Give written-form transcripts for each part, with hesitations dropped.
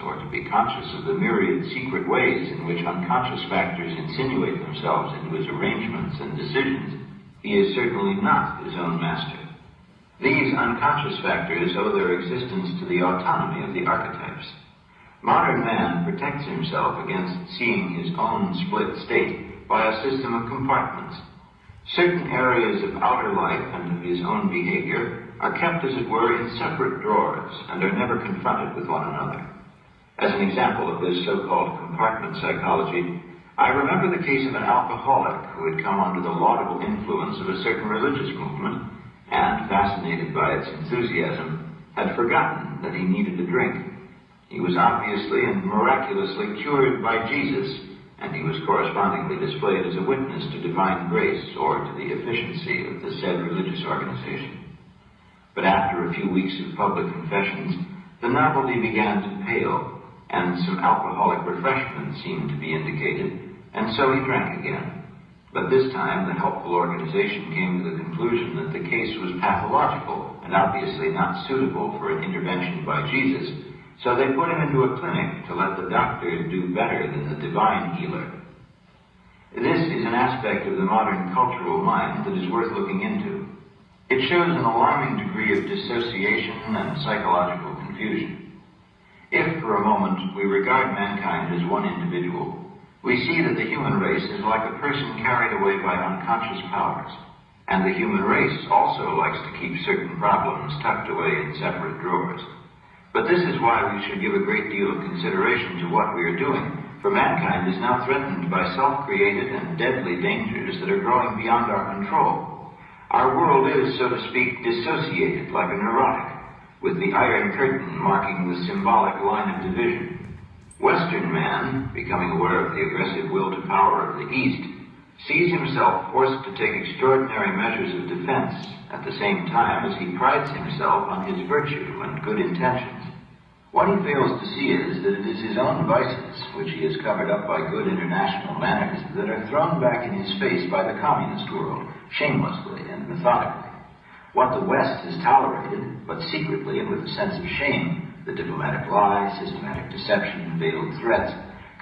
or to be conscious of the myriad secret ways in which unconscious factors insinuate themselves into his arrangements and decisions, he is certainly not his own master. These unconscious factors owe their existence to the autonomy of the archetypes. Modern man protects himself against seeing his own split state by a system of compartments. Certain areas of outer life and of his own behavior are kept, as it were, in separate drawers and are never confronted with one another. As an example of this so-called compartment psychology, I remember the case of an alcoholic who had come under the laudable influence of a certain religious movement and, fascinated by its enthusiasm, had forgotten that he needed a drink. He was obviously and miraculously cured by Jesus, and he was correspondingly displayed as a witness to divine grace or to the efficiency of the said religious organization. But after a few weeks of public confessions, the novelty began to pale, and some alcoholic refreshment seemed to be indicated, and so he drank again. But this time the helpful organization came to the conclusion that the case was pathological and obviously not suitable for an intervention by Jesus, so they put him into a clinic to let the doctor do better than the divine healer. This is an aspect of the modern cultural mind that is worth looking into. It shows an alarming degree of dissociation and psychological confusion. If, for a moment, we regard mankind as one individual, we see that the human race is like a person carried away by unconscious powers, and the human race also likes to keep certain problems tucked away in separate drawers. But this is why we should give a great deal of consideration to what we are doing, for mankind is now threatened by self-created and deadly dangers that are growing beyond our control. Our world is, so to speak, dissociated like a neurotic, with the Iron Curtain marking the symbolic line of division. Western man, becoming aware of the aggressive will to power of the East, sees himself forced to take extraordinary measures of defense at the same time as he prides himself on his virtue and good intentions. What he fails to see is that it is his own vices, which he has covered up by good international manners, that are thrown back in his face by the communist world, shamelessly and methodically. What the West has tolerated, but secretly and with a sense of shame, the diplomatic lie, systematic deception, veiled threats,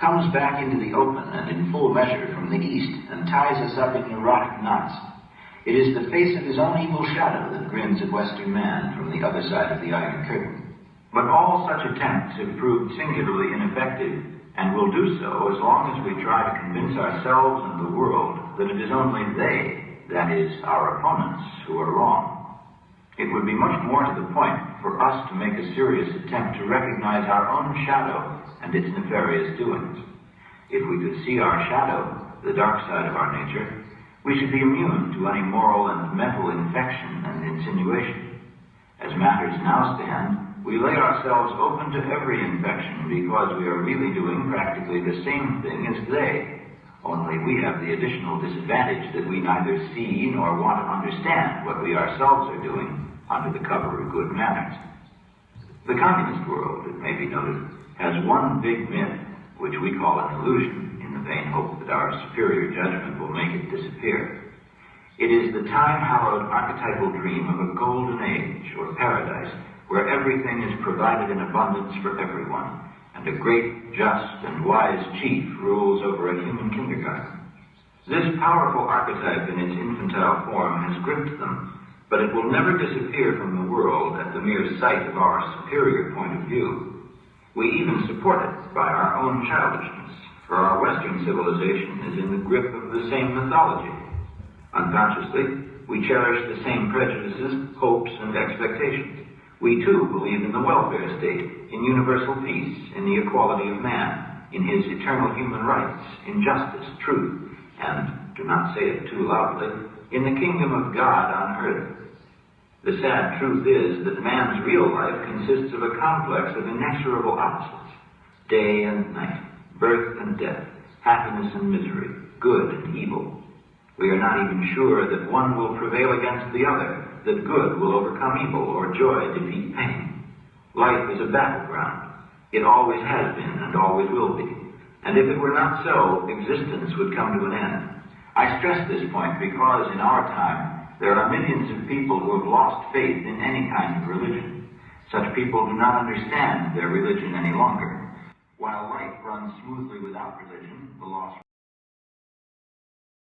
comes back into the open and in full measure from the East and ties us up in neurotic knots. It is the face of his own evil shadow that grins at Western man from the other side of the Iron Curtain. But all such attempts have proved singularly ineffective, and will do so as long as we try to convince ourselves and the world that it is only they, that is, our opponents, who are wrong. It would be much more to the point for us to make a serious attempt to recognize our own shadow and its nefarious doings. If we could see our shadow, the dark side of our nature, we should be immune to any moral and mental infection and insinuation. As matters now stand, we lay ourselves open to every infection because we are really doing practically the same thing as they. Only we have the additional disadvantage that we neither see nor want to understand what we ourselves are doing under the cover of good manners. The communist world, it may be noted, has one big myth, which we call an illusion, in the vain hope that our superior judgment will make it disappear. It is the time-hallowed archetypal dream of a golden age, or paradise, where everything is provided in abundance for everyone, and a great, just, and wise chief rules over a human kindergarten. This powerful archetype in its infantile form has gripped them, but it will never disappear from the world at the mere sight of our superior point of view. We even support it by our own childishness, for our Western civilization is in the grip of the same mythology. Unconsciously, we cherish the same prejudices, hopes, and expectations. We too believe in the welfare state, in universal peace, in the equality of man, in his eternal human rights, in justice, truth, and, do not say it too loudly, in the kingdom of God on earth. The sad truth is that man's real life consists of a complex of inexorable opposites, day and night, birth and death, happiness and misery, good and evil. We are not even sure that one will prevail against the other, that good will overcome evil or joy defeat pain. Life is a battleground. It always has been and always will be. And if it were not so, existence would come to an end. I stress this point because in our time, there are millions of people who have lost faith in any kind of religion. Such people do not understand their religion any longer. smoothly without religion, the lost